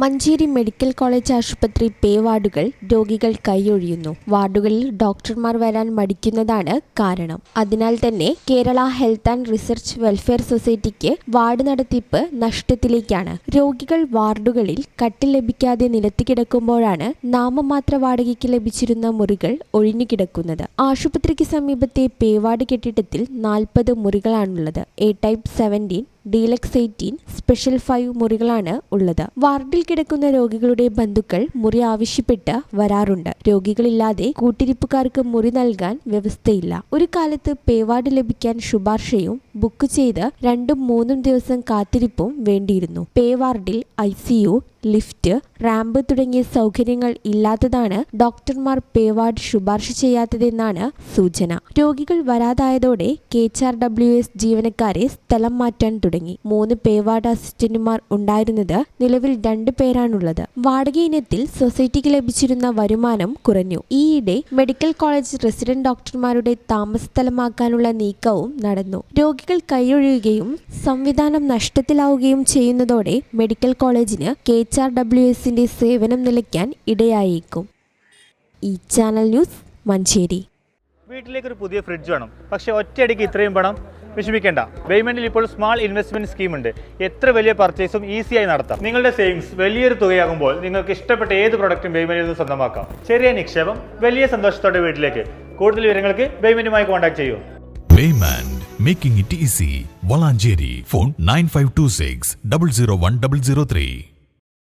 Manjeri medical college ആശുപത്രി പേ വാർഡുകൾ രോഗികൾ കൈയൊഴിയുന്നു. വാർഡുകളിൽ ഡോക്ടർമാർ വരാൻ മടിക്കുന്നതാണ് കാരണം. അതിനാൽ തന്നെ Kerala health and research welfare സൊസൈറ്റിക്ക് വാർഡ് നടത്തിപ്പ് നഷ്ടത്തിലേക്കാണ്. രോഗികൾ വാർഡുകളിൽ കട്ടിൽ ലഭിക്കാതെ നിലത്ത് കിടക്കുമ്പോഴാണ് നാമമാത്ര വാടകയ്ക്ക് ലഭിച്ചിരുന്ന മുറികൾ ഒഴിഞ്ഞുകിടക്കുന്നത്. ആശുപത്രിക്ക് സമീപത്തെ പേ വാർഡ് കെട്ടിടത്തിൽ 40 മുറികളാണുള്ളത്. എ ടൈപ്പ് 17, ഡീലക്സ് 18, സ്പെഷ്യൽ 5 മുറികളാണ് ഉള്ളത്. വാർഡിൽ കിടക്കുന്ന രോഗികളുടെ ബന്ധുക്കൾ മുറി ആവശ്യപ്പെട്ട് വരാറുണ്ട്. രോഗികളില്ലാതെ കൂട്ടിരിപ്പുകാർക്ക് മുറി നൽകാൻ വ്യവസ്ഥയില്ല. ഒരു കാലത്ത് പേ വാർഡ് ലഭിക്കാൻ ശുപാർശയും ബുക്ക് ചെയ്ത് 2-3 ദിവസം കാത്തിരിപ്പും വേണ്ടിയിരുന്നു. പേ വാർഡിൽ ICU, ലിഫ്റ്റ്, റാമ്പ് തുടങ്ങിയ സൗകര്യങ്ങൾ ഇല്ലാത്തതാണ് ഡോക്ടർമാർ പേ വാർഡ് ശുപാർശ ചെയ്യാത്തതെന്നാണ് സൂചന. രോഗികൾ വരാതായതോടെ KHRWS ജീവനക്കാരെ സ്ഥലം മാറ്റാൻ തുടങ്ങി. 3 പേ വാർഡ് അസിസ്റ്റന്റുമാർ ഉണ്ടായിരുന്നത് നിലവിൽ 2 പേരാണുള്ളത്. വാടക ഇനത്തിൽ സൊസൈറ്റിക്ക് ലഭിച്ചിരുന്ന വരുമാനം കുറഞ്ഞു. ഈയിടെ മെഡിക്കൽ കോളേജ് റെസിഡന്റ് ഡോക്ടർമാരുടെ താമസസ്ഥലമാക്കാനുള്ള നീക്കവും നടന്നു. രോഗികൾ കൈയൊഴിയുകയും സംവിധാനം നഷ്ടത്തിലാവുകയും ചെയ്യുന്നതോടെ മെഡിക്കൽ കോളേജിന് KHRWSന്റെ സേവനം നിലയ്ക്കാൻ ഇടയായേക്കും. ഈ ചാനൽ ന്യൂസ്, മഞ്ചേരി. വീട്ടിലേക്ക് ഒരു പുതിയ ഫ്രിഡ്ജ് വേണം, പക്ഷെ ഒറ്റയടിക്ക് ഇത്രയും പണം വിഷമിക്കേണ്ട. ബേയ്മെന്റിൽ ഇപ്പോൾ സ്മാൾ ഇൻവെസ്റ്റ്മെന്റ് സ്കീം ഉണ്ട്. എത്ര വലിയ പർച്ചേസും ഈസിയായി നടത്താം. നിങ്ങളുടെ സേവിങ്സ് വലിയൊരു തുകയാകുമ്പോൾ നിങ്ങൾക്ക് ഇഷ്ടപ്പെട്ട ഏത് പ്രൊഡക്റ്റും ബേയ്മെന്റിൽ നിന്ന് സ്വന്തമാക്കാം. ചെറിയ നിക്ഷേപം, വലിയ സന്തോഷത്തോടെ വീട്ടിലേക്ക്. കൂടുതൽ വിവരങ്ങൾക്ക് ബേയ്മെന്റുമായി കോൺടാക്ട് ചെയ്യൂ. Baymand, making it easy. Valanjeri. Phone 9526 001 003.